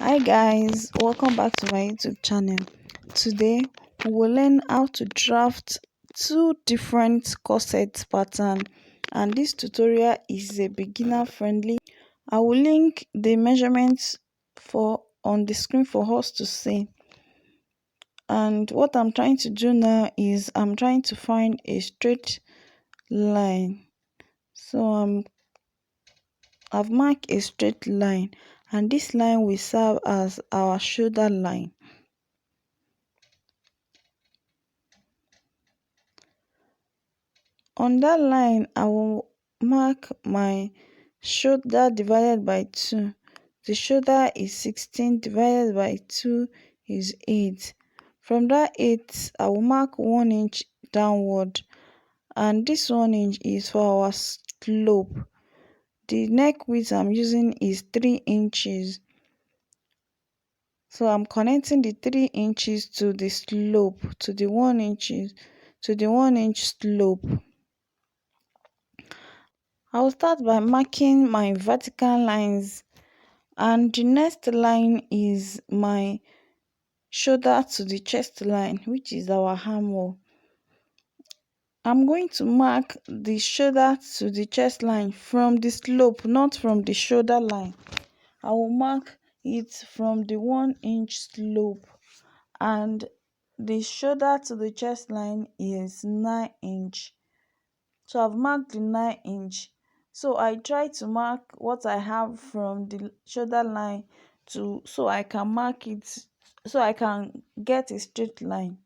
Hi guys, welcome back to my YouTube channel. Today we will learn how to draft two different corset pattern, and this tutorial is a beginner friendly. I will link the measurements for on the screen for us to see. And what I'm trying to do now is I'm trying to find a straight line. So I've marked a straight line, and this line will serve as our shoulder line. On that line, I will mark my shoulder divided by 2. The shoulder is 16 divided by 2 is 8. From that 8, I will mark 1 inch downward, and this 1 inch is for our slope. The neck width I'm using is 3 inches. So I'm connecting the 3 inches to the slope, to the 1 inch slope. I'll start by marking my vertical lines, and the next line is my shoulder to the chest line, which is our armhole. I'm going to mark the shoulder to the chest line from the slope, not from the shoulder line. I will mark it from the 1 inch slope, and the shoulder to the chest line is 9 inch. So I've marked the 9 inch. So I try to mark what I have from the shoulder line so I can mark it, so I can get a straight line.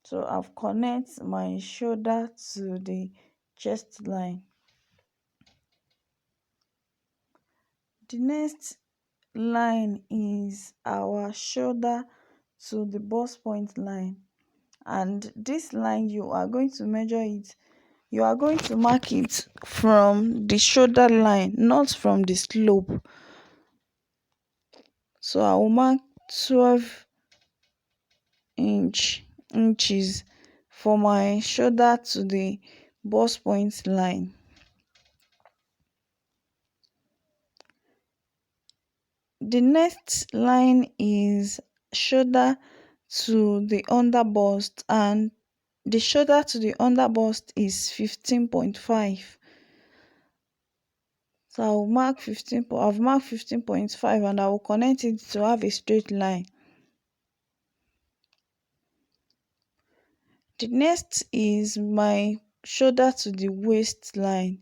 So I've connect my shoulder to the chest line. The next line is our shoulder to the bust point line, and this line you are going to measure it. You are going to mark it from the shoulder line, not from the slope. So I will mark 12 inches for my shoulder to the bust point line. The next line is shoulder to the under bust, and the shoulder to the under bust is 15.5. So I've marked 15.5, and I will connect it to have a straight line. The next is my shoulder to the waistline.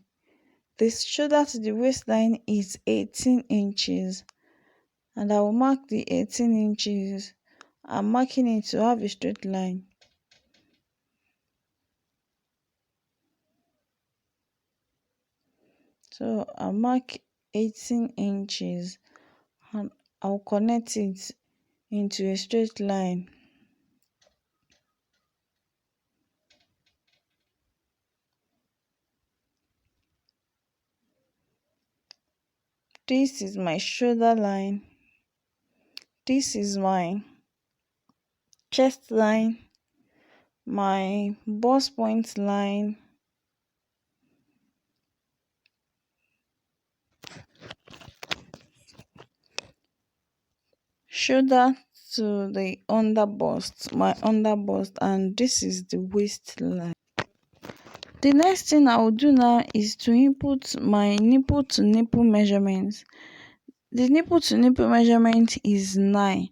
The shoulder to the waistline is 18 inches, and I will mark the 18 inches. I'm marking it to have a straight line. So I mark 18 inches, and I'll connect it into a straight line. This is my shoulder line. This is my chest line, my bust point line, shoulder to the under bust, my under bust, and this is the waistline. The next thing I will do now is to input my nipple to nipple measurements. The nipple to nipple measurement is 9.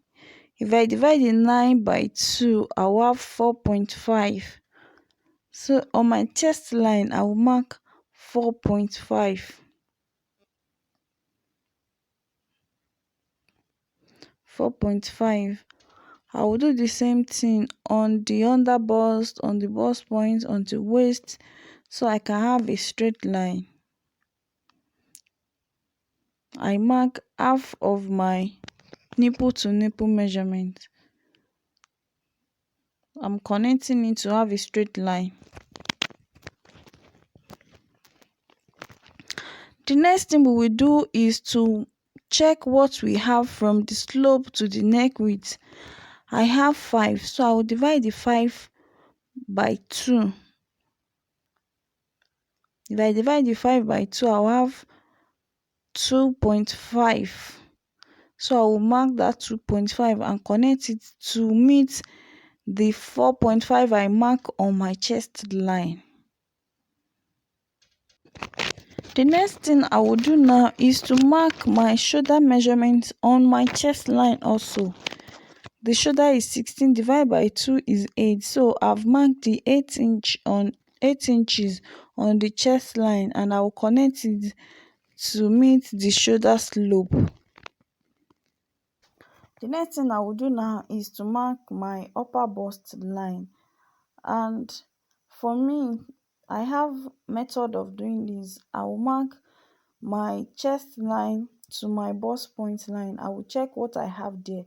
If I divide the 9 by 2, I will have 4.5. So on my chest line, I will mark 4.5. 4.5. I will do the same thing on the under bust, on the bust point, on the waist, so I can have a straight line. I mark half of my nipple to nipple measurement. I'm connecting it to have a straight line. The next thing we will do is to check what we have from the slope to the neck width. I have 5, so I will divide the 5 by 2. If I divide the 5 by 2, I'll have 2.5. So I will mark that 2.5 and connect it to meet the 4.5 I mark on my chest line. The next thing I will do now is to mark my shoulder measurement on my chest line also. The shoulder is 16 divided by 2 is 8. So I've marked the 8 inches on the chest line, and I will connect it to meet the shoulder slope. The next thing I will do now is to mark my upper bust line, and for me, I have method of doing this. I will mark my chest line to my bust point line. I will check what I have there.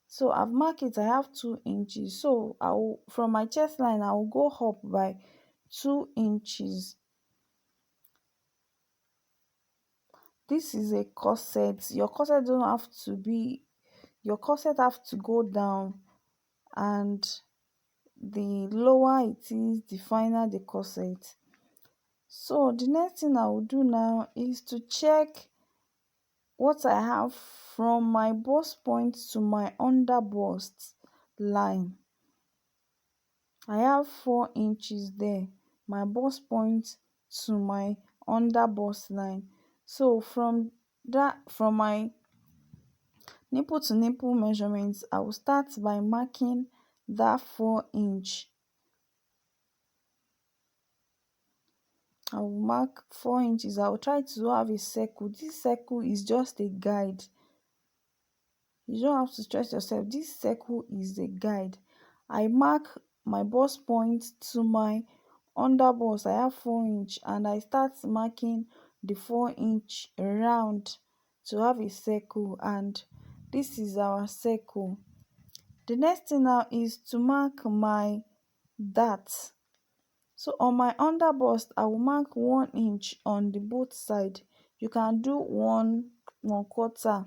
So I've marked it, I have 2 inches. So I will, from my chest line, I will go up by 2 inches. This is a corset. Your corset don't have to be, your corset have to go down, and the lower it is, the finer the corset. So the next thing I will do now is to check what I have from my bust point to my under bust line. I have 4 inches there, my bust point to my under bust line. So from my nipple to nipple measurements, I will start by marking that 4 inch. I will mark 4 inches. I will try to have a circle. This circle is just a guide. You don't have to stress yourself. This circle is a guide. I mark my bust point to my under bust. I have 4 inch, and I start marking the 4 inch round to have a circle, and this is our circle. The next thing now is to mark my dart. So on my under bust, I will mark 1 inch on the both side. You can do 1/4,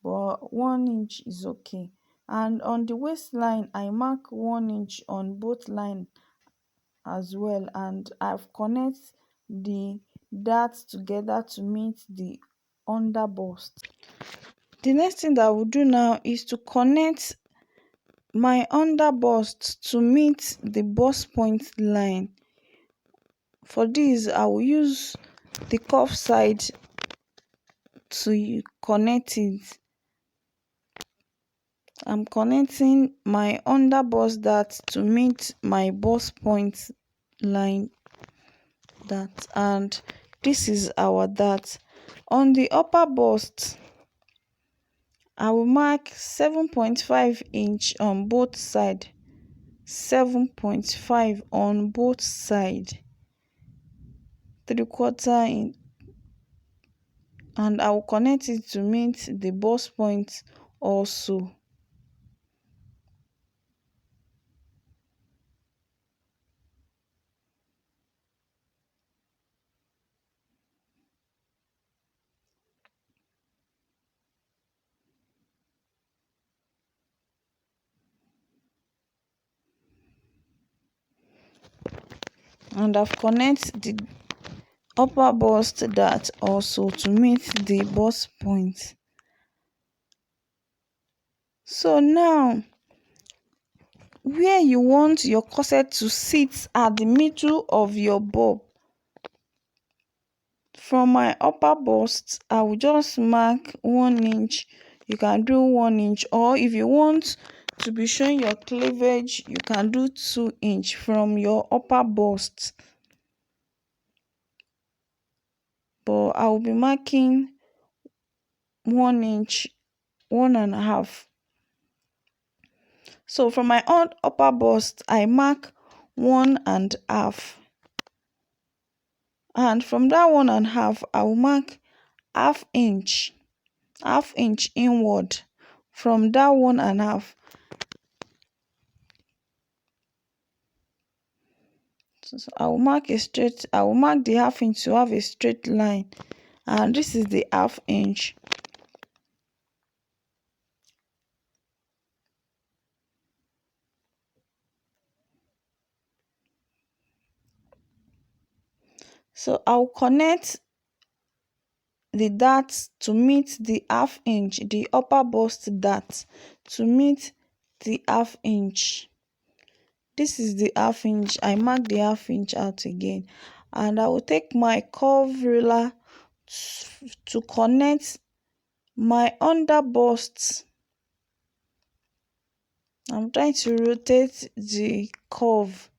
but 1 inch is okay. And on the waistline, I mark 1 inch on both line as well, and I've connect the darts together to meet the under bust. The next thing that I will do now is to connect my under bust to meet the bust point line. For this, I will use the cuff side to connect it. I'm connecting my under bust dart to meet my bust point line dart, and this is our dart. On the upper bust, I will mark 7.5 inch on both side, 7.5 on both side, 3/4 in, and I will connect it to meet the bust point also. And I've connected the upper bust dart also to meet the bust point. So now, where you want your corset to sit at the middle of your bob, from my upper bust, I will just mark 1 inch. You can do 1 inch, or if you want to be showing your cleavage, you can do 2 inch from your upper bust. But I will be marking 1 inch, 1.5. So from my upper bust, I mark 1.5. And from that 1.5, I will mark half inch inward from that 1.5. So I will mark the half inch to have a straight line, and this is the half inch. So I'll connect the dart to meet the half inch, the upper bust dart to meet the half inch. This is the half inch. I mark the half inch out again, and I will take my curve ruler to connect my under bust. I'm trying to rotate the curve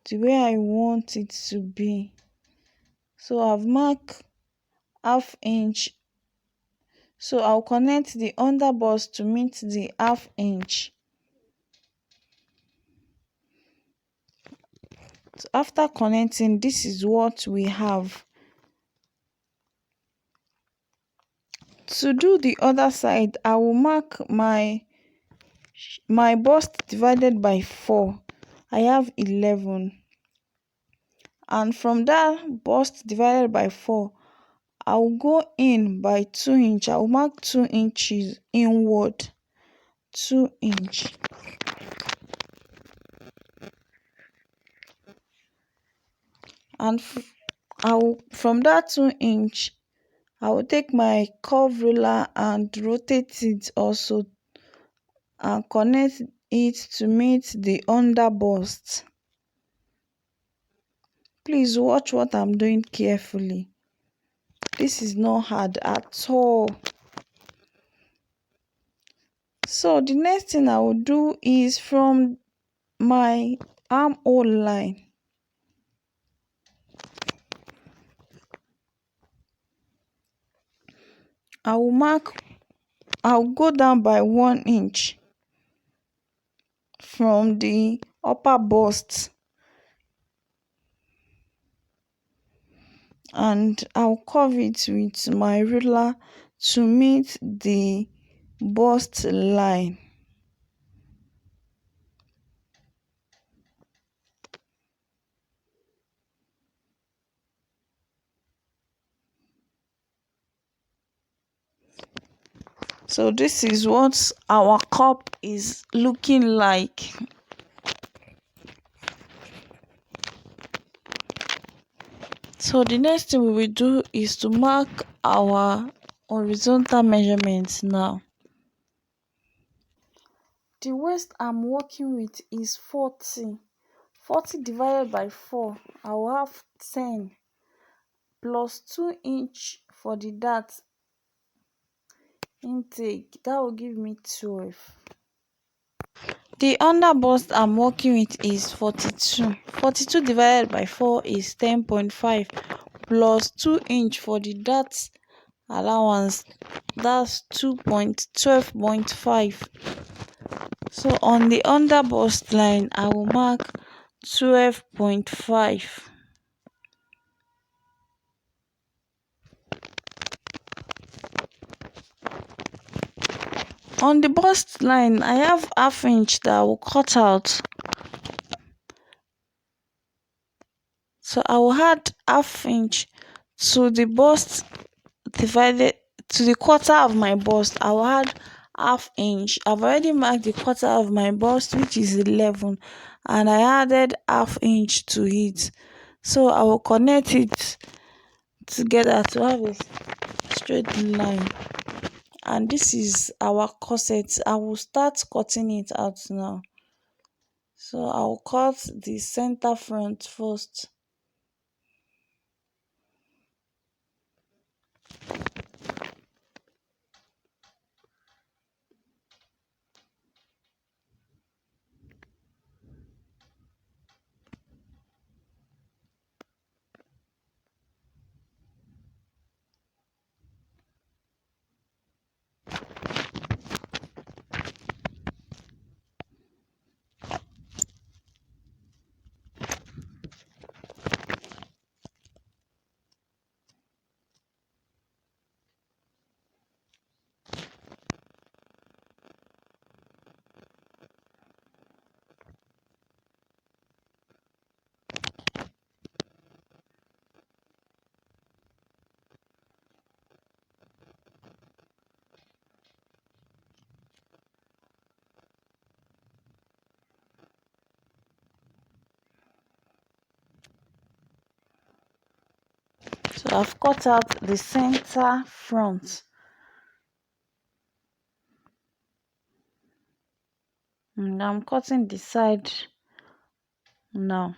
the way I want it to be. So I've marked half inch. So I'll connect the under bust to meet the half inch. So after connecting, this is what we have. To do the other side, I will mark my bust divided by 4. I have 11. And from that bust divided by 4, I will go in by 2 inch. I will mark 2 inches inward. 2 inch. And from that 2 inch, I will take my curve ruler and rotate it also and connect it to meet the under bust. Please watch what I'm doing carefully. This is not hard at all. So the next thing I will do is from my armhole line, I'll go down by 1 inch from the upper bust, and I'll curve it with my ruler to meet the bust line. So this is what our cup is looking like. So the next thing we will do is to mark our horizontal measurements now. The waist I'm working with is 40. 40 divided by 4, I will have 10 plus 2 inch for the dart intake. That will give me 12. The under bust I'm working with is 42. 42 divided by 4 is 10.5 plus 2 inch for the dart allowance. That's 12.5. So on the under bust line, I will mark 12.5. On the bust line, I have half inch that I will cut out. So I will add half inch to the bust divided to the quarter of my bust. I will add half inch. I've already marked the quarter of my bust, which is 11, and I added half inch to it. So I will connect it together to have a straight line. And this is our corset. I will start cutting it out now. So I'll cut the center front first. So I've cut out the center front, and I'm cutting the side now.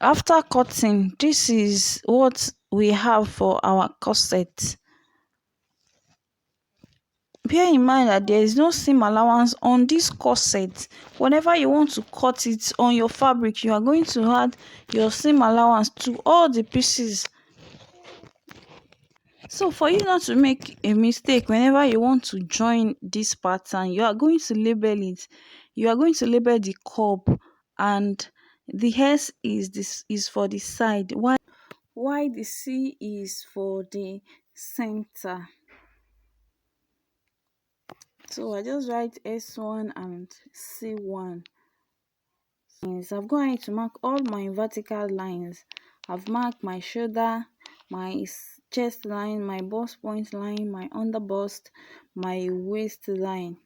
After cutting, this is what we have for our corset. Bear in mind that there is no seam allowance on this corset. Whenever you want to cut it on your fabric, you are going to add your seam allowance to all the pieces. So for you not to make a mistake whenever you want to join this pattern, you are going to label it. You are going to label the curb, and the S is for the side, while the C is for the center. So I just write S1 and C1. Yes, I've gone ahead to mark all my vertical lines. I've marked my shoulder, my chest line, my bust point line, my under bust, my waist line.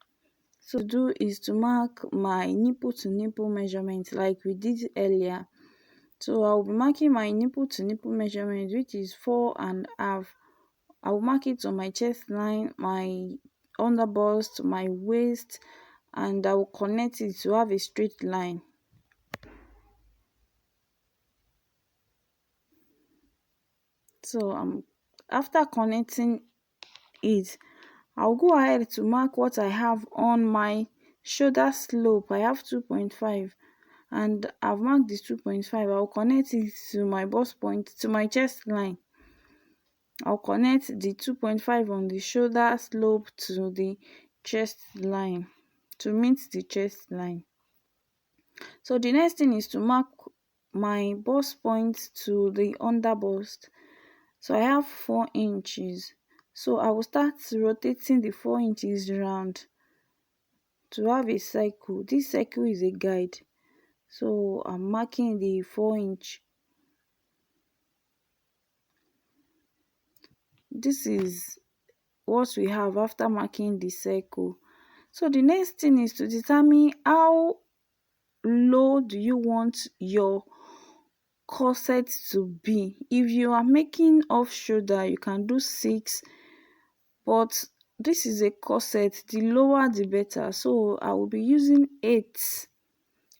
So to do is to mark my nipple to nipple measurement like we did earlier. So I'll be marking my nipple to nipple measurement, which is 4.5. I will mark it on my chest line, my under bust, my waist, and I will connect it to have a straight line. So after connecting it, I'll go ahead to mark what I have on my shoulder slope. I have 2.5, and I've marked this 2.5. I'll connect it to my bust point, to my chest line. I'll connect the 2.5 on the shoulder slope to the chest line to meet the chest line. So the next thing is to mark my bust point to the under bust. So I have 4 inches. So I will start rotating the 4 inches round to have a circle. This circle is a guide. So I'm marking the 4 inch. This is what we have after marking the circle. So the next thing is to determine how low do you want your corset to be. If you are making off shoulder, you can do 6, but this is a corset, the lower the better. So I will be using 8.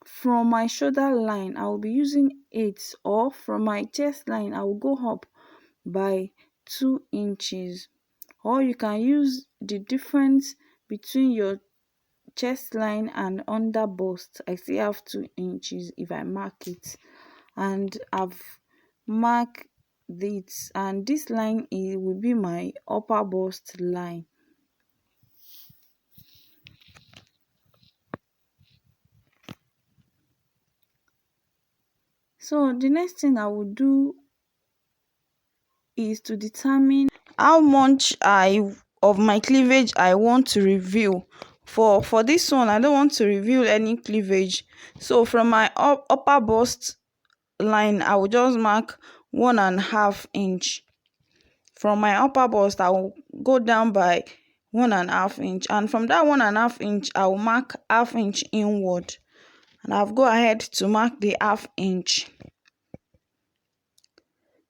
From my shoulder line, I will be using 8, or from my chest line, I will go up by 2 inches. Or you can use the difference between your chest line and under bust. I still have 2 inches if I mark it, and I've marked this, and this line will be my upper bust line. So the next thing I will do is to determine how much of my cleavage I want to reveal. For this one, I don't want to reveal any cleavage. So from my upper bust line, I will just mark 1.5 inch. From my upper bust, I will go down by 1.5 inch, and from that 1.5 inch, I will mark 1/2 inch inward, and I'll go ahead to mark the 1/2 inch.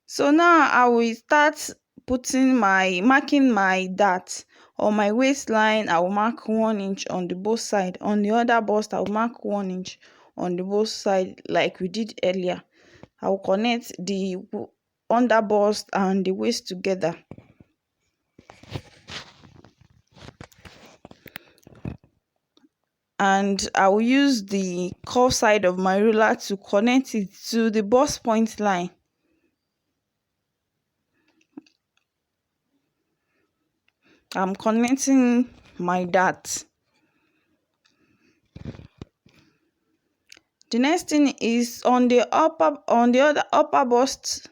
So now I will start marking my dart. On my waistline, I will mark 1 inch on the both side. On the other bust, I will mark 1 inch on the both side like we did earlier. I will connect the under bust and the waist together. and I will use the curve side of my ruler to connect it to the bust point line. I'm connecting my dart. The next thing is on the other upper bust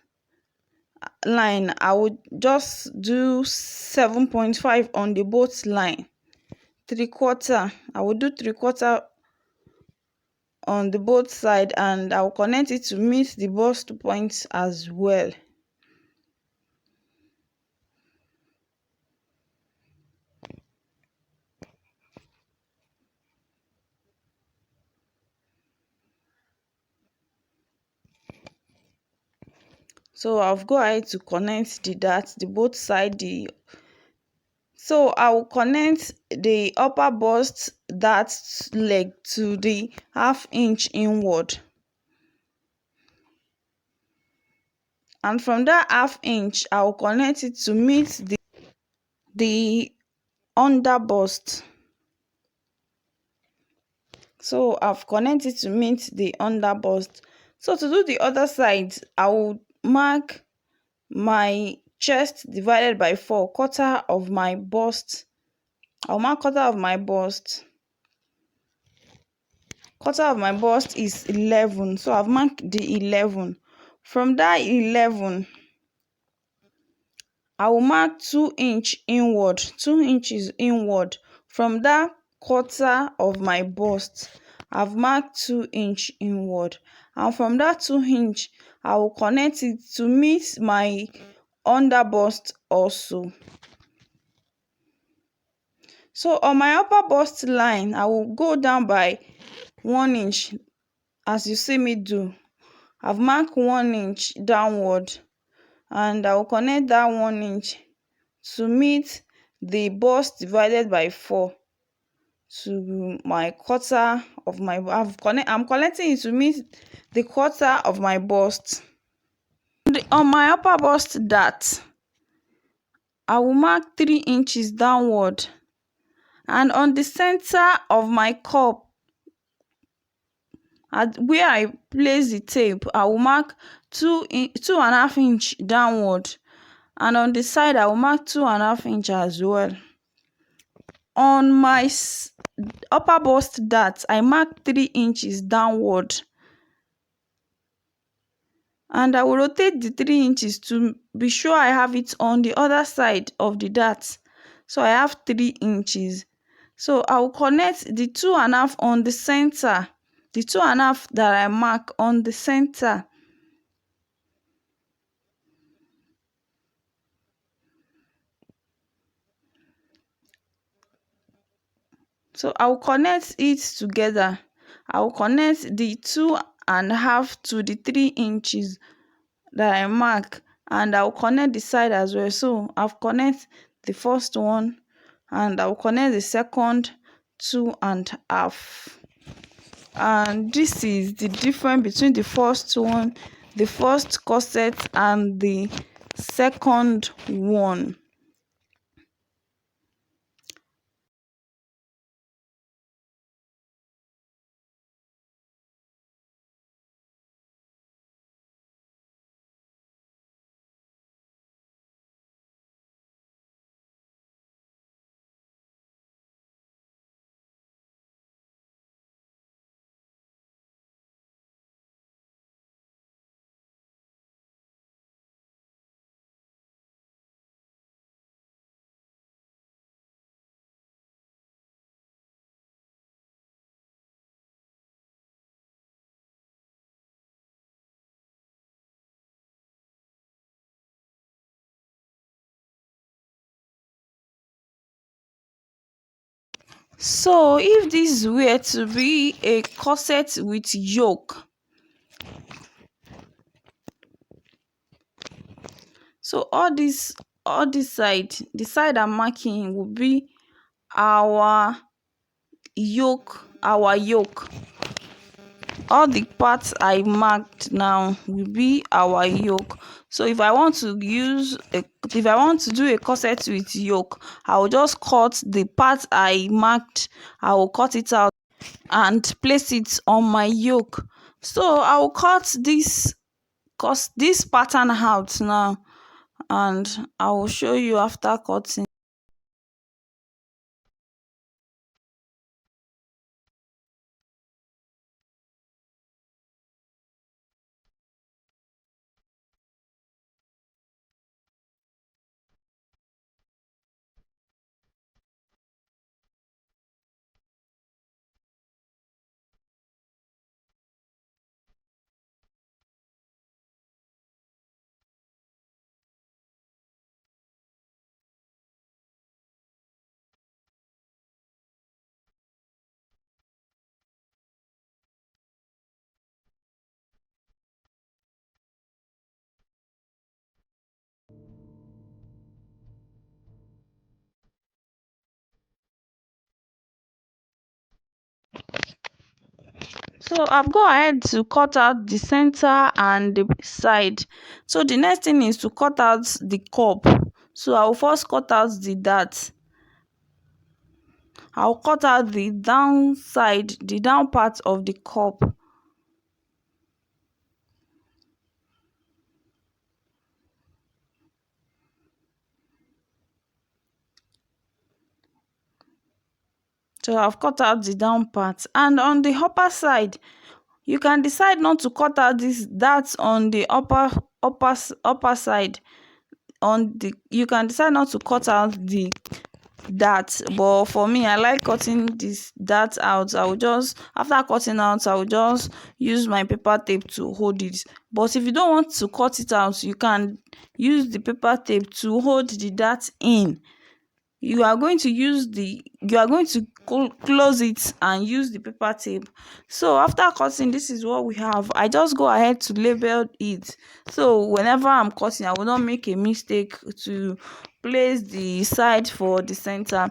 line, I would just do 7.5 on the both line. 3/4. I will do 3/4 on the both side, and I will connect it to meet the bust point as well. So I'll go ahead to connect the dart, the both side. So I will connect the upper bust dart leg to the 1/2 inch inward, and from that 1/2 inch I will connect it to meet the under bust. So I've connected to meet the under bust. So to do the other side, I will mark my chest divided by 4, quarter of my bust. I'll mark quarter of my bust. Quarter of my bust is 11, so I've marked the 11. From that 11, I will mark 2 inch inward, 2 inches inward. From that quarter of my bust, I've marked 2 inch inward, and from that 2 inch, I will connect it to meet my under bust also. So on my upper bust line, I will go down by 1 inch, as you see me do. I've marked 1 inch downward, and I will connect that 1 inch to meet the bust divided by 4 to my quarter of my. I'm connecting it to meet the quarter of my bust. On my upper bust dart, I will mark 3 inches downward, and on the center of my cup, at where I place the tape, I will mark 2.5 inch downward, and on the side I will mark 2.5 inch as well. On my upper bust dart, I mark 3 inches downward, and I will rotate the 3 inches to be sure I have it on the other side of the dart. So I have 3 inches. So I will connect the 2.5 on the center, the 2.5 that I mark on the center. So I will connect it together. I will connect the 2.5 to the 3 inches that I mark, and I will connect the side as well. So I've connect the first one, and I will connect the second 2.5. And this is the difference between the first one, the first corset, and the second one. So if this were to be a corset with yoke, so all this side, the side I'm marking will be our yoke. All the parts I marked now will be our yoke. So if I want to do a corset with yoke, I will just cut the part I marked. I will cut it out. and place it on my yoke. So I will cut this pattern out now, and I will show you after cutting. So I've go ahead to cut out the center and the side. So the next thing is to cut out the cup. So I will first cut out the dart. I'll cut out the down side, the down part of the cup. So I've cut out the down part, and on the upper side, you can decide not to cut out this that on the upper side. On the You can decide not to cut out the that, but for me, I like cutting this that out. I will just After cutting out, I will just use my paper tape to hold it. But if you don't want to cut it out, you can use the paper tape to hold the dart in. You are going to close it and use the paper tape. So after cutting, this is what we have. I just go ahead to label it, so whenever I'm cutting, I will not make a mistake to place the side for the center.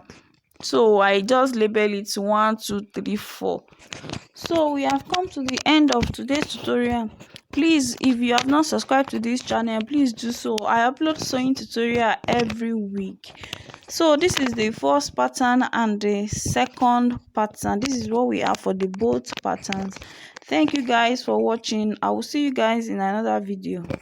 So I just label it 1 2 3 4. So we have come to the end of today's tutorial. Please, if you have not subscribed to this channel, please do so. I upload sewing tutorial every week. So this is the first pattern and the second pattern. This is what we have for the both patterns. Thank you guys for watching. I will see you guys in another video.